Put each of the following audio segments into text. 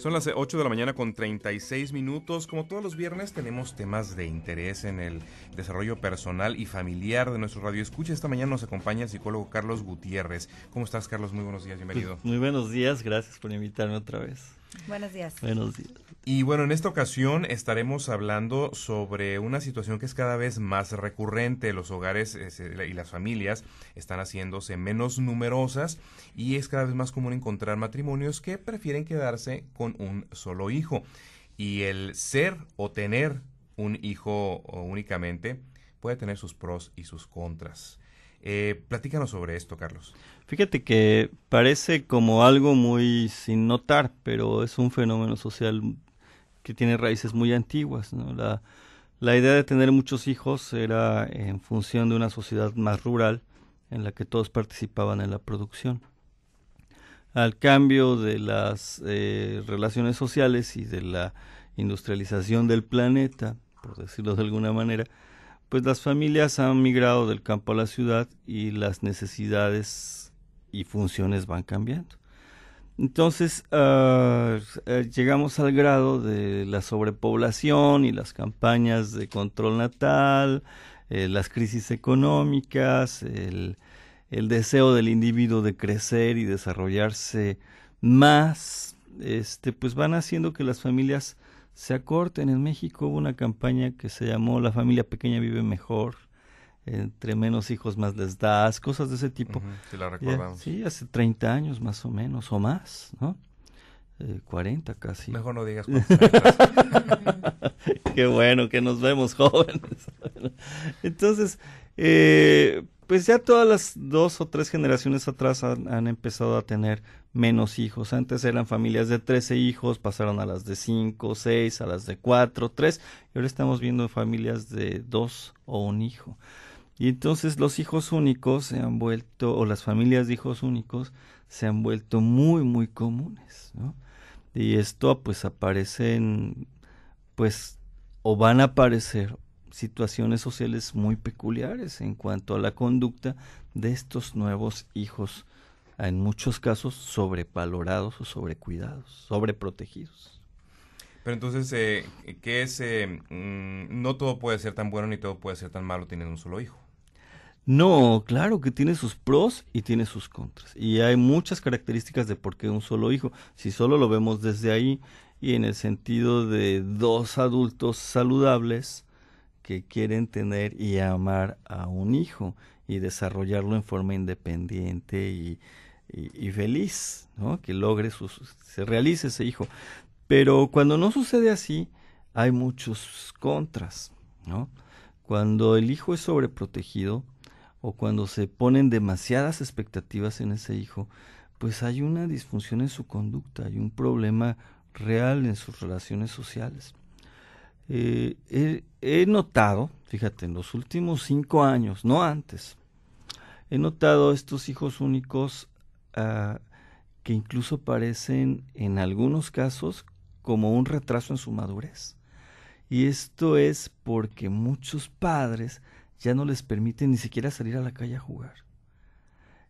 Son las 8 de la mañana con 36 minutos. Como todos los viernes tenemos temas de interés en el desarrollo personal y familiar de nuestro radio escucha. Esta mañana nos acompaña el psicólogo Carlos Gutiérrez. ¿Cómo estás, Carlos? Muy buenos días, bienvenido. Muy buenos días, gracias por invitarme otra vez. Buenos días. Buenos días. Y bueno, en esta ocasión estaremos hablando sobre una situación que es cada vez más recurrente. Los hogares y las familias están haciéndose menos numerosas y es cada vez más común encontrar matrimonios que prefieren quedarse con un solo hijo. Y el ser o tener un hijo únicamente puede tener sus pros y sus contras. Platícanos sobre esto, Carlos. Fíjate que parece como algo muy sin notar, pero es un fenómeno social que tiene raíces muy antiguas, ¿no? La idea de tener muchos hijos era en función de una sociedad más rural en la que todos participaban en la producción. Al cambio de las relaciones sociales y de la industrialización del planeta, por decirlo de alguna manera, pues las familias han migrado del campo a la ciudad y las necesidades y funciones van cambiando. Entonces llegamos al grado de la sobrepoblación y las campañas de control natal, las crisis económicas, el deseo del individuo de crecer y desarrollarse más, pues van haciendo que las familias se acorten. En México hubo una campaña que se llamó La familia pequeña vive mejor, entre menos hijos más les das, cosas de ese tipo. Sí, la recordamos. Sí, hace 30 años más o menos, o más, ¿no? 40 casi. Mejor no digas cuántos años. Qué bueno que nos vemos jóvenes. Entonces, pues ya todas las 2 o 3 generaciones atrás han empezado a tener menos hijos. Antes eran familias de 13 hijos, pasaron a las de 5, 6, a las de 4, 3, y ahora estamos viendo familias de 2 o 1 hijo. Y entonces los hijos únicos se han vuelto, o las familias de hijos únicos se han vuelto muy, muy comunes, ¿no? Y esto pues aparecen, pues, o van a aparecer situaciones sociales muy peculiares en cuanto a la conducta de estos nuevos hijos, en muchos casos sobrevalorados o sobrecuidados, sobreprotegidos. Pero entonces, ¿qué es? No todo puede ser tan bueno ni todo puede ser tan malo teniendo un solo hijo. No, claro que tiene sus pros y tiene sus contras. Y hay muchas características de por qué un solo hijo. Si solo lo vemos desde ahí y en el sentido de 2 adultos saludables que quieren tener y amar a un hijo y desarrollarlo en forma independiente y feliz, ¿no? Que logre se realice ese hijo. Pero cuando no sucede así, hay muchos contras, ¿no? Cuando el hijo es sobreprotegido o cuando se ponen demasiadas expectativas en ese hijo, pues hay una disfunción en su conducta, hay un problema real en sus relaciones sociales. He notado, fíjate, en los últimos 5 años, no antes, he notado estos hijos únicos que incluso parecen en algunos casos como un retraso en su madurez. Y esto es porque muchos padres ya no les permiten ni siquiera salir a la calle a jugar.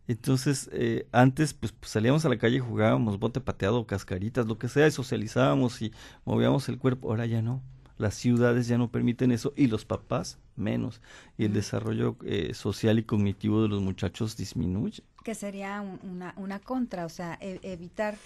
Entonces, antes pues salíamos a la calle y jugábamos bote pateado, cascaritas, lo que sea, y socializábamos y movíamos el cuerpo. Ahora ya no. Las ciudades ya no permiten eso y los papás menos. Y el desarrollo social y cognitivo de los muchachos disminuye. Que sería una contra, o sea, evitar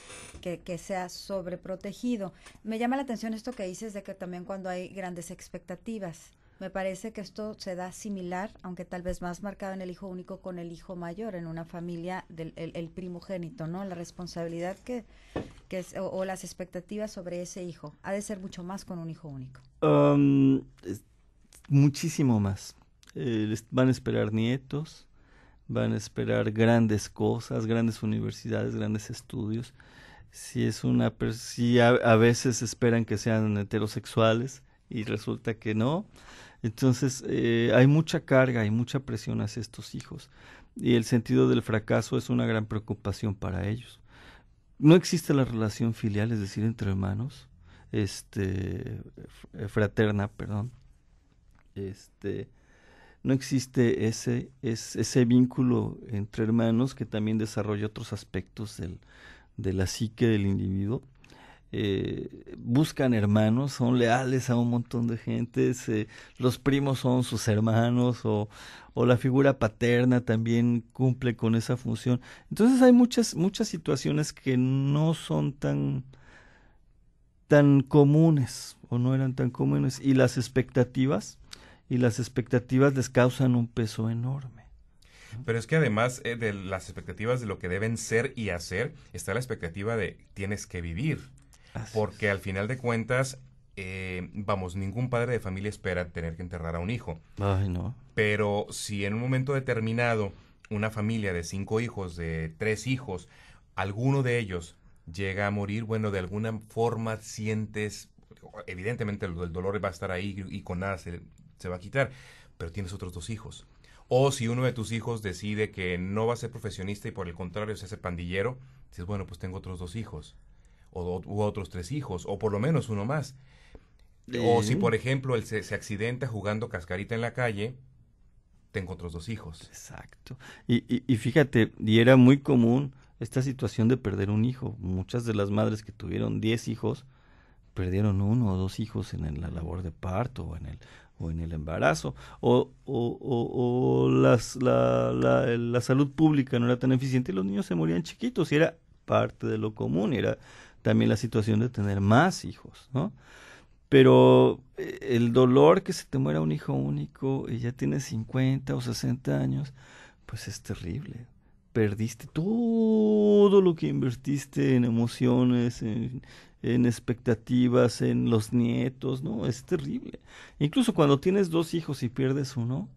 que sea sobreprotegido. Me llama la atención esto que dices de que también cuando hay grandes expectativas. Me parece que esto se da similar, aunque tal vez más marcado en el hijo único con el hijo mayor, en una familia del el primogénito, ¿no? La responsabilidad que es, o las expectativas sobre ese hijo. Ha de ser mucho más con un hijo único. Muchísimo más. Van a esperar nietos, van a esperar grandes cosas, grandes universidades, grandes estudios. Si a veces esperan que sean heterosexuales y resulta que no. Entonces hay mucha carga y mucha presión hacia estos hijos y el sentido del fracaso es una gran preocupación para ellos. No existe la relación filial, es decir, entre hermanos, fraterna, perdón. No existe ese vínculo entre hermanos que también desarrolla otros aspectos de la psique del individuo. buscan hermanos, son leales a un montón de gentes, los primos son sus hermanos, o la figura paterna también cumple con esa función. Entonces hay muchas situaciones que no son tan comunes, o no eran tan comunes, y las expectativas les causan un peso enorme. Pero es que además de las expectativas de lo que deben ser y hacer, está la expectativa de tienes que vivir. Porque al final de cuentas, ningún padre de familia espera tener que enterrar a un hijo. Ay, no. Pero si en un momento determinado una familia de 5 hijos, de 3 hijos, alguno de ellos llega a morir, bueno, de alguna forma sientes, evidentemente el dolor va a estar ahí y con nada se va a quitar, pero tienes otros 2 hijos. O si uno de tus hijos decide que no va a ser profesionista y por el contrario se hace pandillero, dices, bueno, pues tengo otros 2 hijos. U otros 3 hijos, o por lo menos uno más. O si, por ejemplo, él se accidenta jugando cascarita en la calle, tengo otros 2 hijos. Exacto. Y fíjate, y era muy común esta situación de perder un hijo. Muchas de las madres que tuvieron 10 hijos, perdieron 1 o 2 hijos en la labor de parto o en el embarazo. La salud pública no era tan eficiente y los niños se morían chiquitos, y era parte de lo común, era también la situación de tener más hijos, ¿no? Pero el dolor que se te muera un hijo único y ya tienes 50 o 60 años, pues es terrible. Perdiste todo lo que invertiste en emociones, en expectativas, en los nietos, ¿no? Es terrible. Incluso cuando tienes 2 hijos y pierdes uno,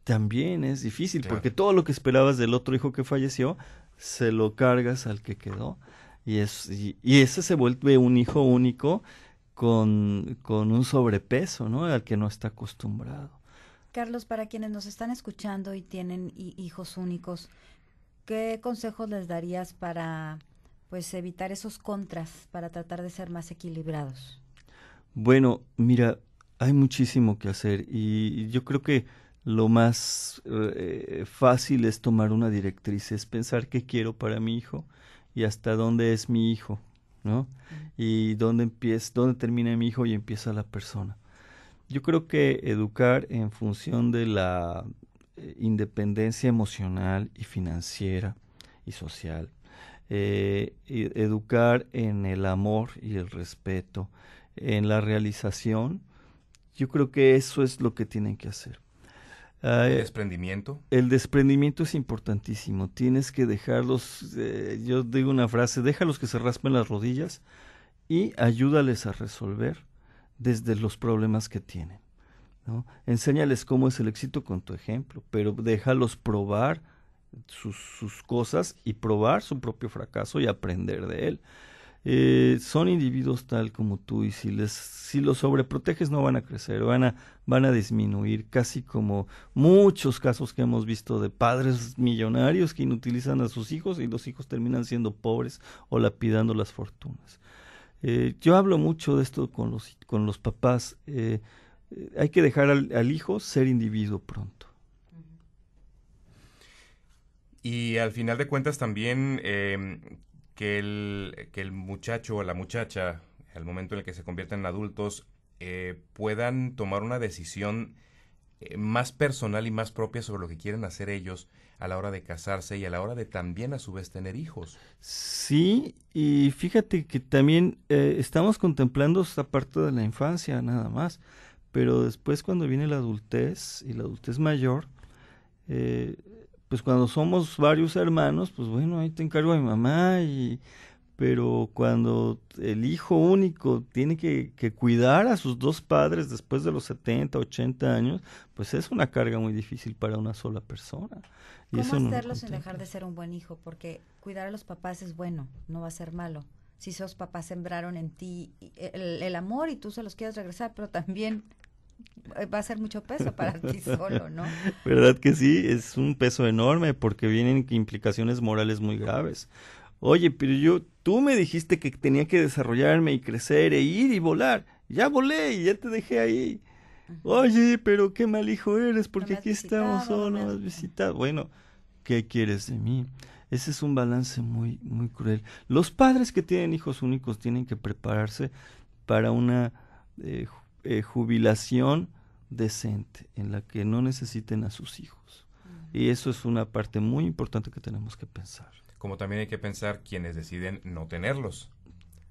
también es difícil, claro, porque todo lo que esperabas del otro hijo que falleció, se lo cargas al que quedó. Y ese se vuelve un hijo único con un sobrepeso, ¿no? Al que no está acostumbrado. Carlos, para quienes nos están escuchando y tienen hijos únicos, ¿qué consejos les darías para, pues, evitar esos contras, para tratar de ser más equilibrados? Bueno, mira, hay muchísimo que hacer, y yo creo que lo más fácil es tomar una directriz, es pensar qué quiero para mi hijo y hasta dónde es mi hijo, ¿no? Y dónde termina mi hijo y empieza la persona. Yo creo que educar en función de la independencia emocional y financiera y social, educar en el amor y el respeto, en la realización, yo creo que eso es lo que tienen que hacer. ¿El desprendimiento? El desprendimiento es importantísimo. Tienes que dejarlos, yo digo una frase, déjalos que se raspen las rodillas y ayúdales a resolver desde los problemas que tienen, ¿no? Enséñales cómo es el éxito con tu ejemplo, pero déjalos probar sus cosas y probar su propio fracaso y aprender de él. Son individuos tal como tú, y si los sobreproteges no van a crecer, van a disminuir, casi como muchos casos que hemos visto de padres millonarios que inutilizan a sus hijos y los hijos terminan siendo pobres o lapidando las fortunas. Yo hablo mucho de esto con los papás. Hay que dejar al hijo ser individuo pronto. Y al final de cuentas también que el muchacho o la muchacha, al momento en el que se convierten en adultos, puedan tomar una decisión más personal y más propia sobre lo que quieren hacer ellos a la hora de casarse y a la hora de también a su vez tener hijos. Sí, y fíjate que también estamos contemplando esta parte de la infancia nada más, pero después cuando viene la adultez y la adultez mayor, pues cuando somos varios hermanos, pues bueno, ahí te encargo a mi mamá, pero cuando el hijo único tiene que cuidar a sus 2 padres después de los 70, 80 años, pues es una carga muy difícil para una sola persona. ¿Cómo hacerlo sin dejar de ser un buen hijo? Porque cuidar a los papás es bueno, no va a ser malo. Si esos papás sembraron en ti el amor y tú se los quieres regresar, pero también va a ser mucho peso para ti solo, ¿no? ¿Verdad que sí? Es un peso enorme porque vienen implicaciones morales muy graves. Oye, pero tú me dijiste que tenía que desarrollarme y crecer e ir y volar. Ya volé y ya te dejé ahí. Oye, pero qué mal hijo eres porque aquí estamos solo, no me has visitado. Bueno, ¿qué quieres de mí? Ese es un balance muy, muy cruel. Los padres que tienen hijos únicos tienen que prepararse para una jubilación decente, en la que no necesiten a sus hijos. Y eso es una parte muy importante que tenemos que pensar. Como también hay que pensar quienes deciden no tenerlos.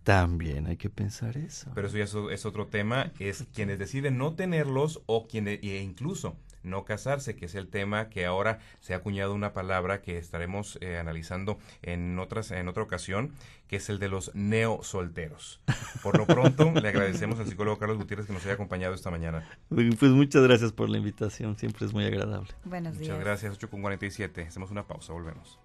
También hay que pensar eso. Pero eso ya es otro tema, es quienes deciden no tenerlos o quienes, e incluso no casarse, que es el tema que ahora se ha acuñado una palabra que estaremos analizando en otra ocasión, que es el de los neosolteros. Por lo pronto, le agradecemos al psicólogo Carlos Gutiérrez que nos haya acompañado esta mañana. Pues muchas gracias por la invitación, siempre es muy agradable. Buenos días. Muchas gracias, 8:47. Hacemos una pausa, volvemos.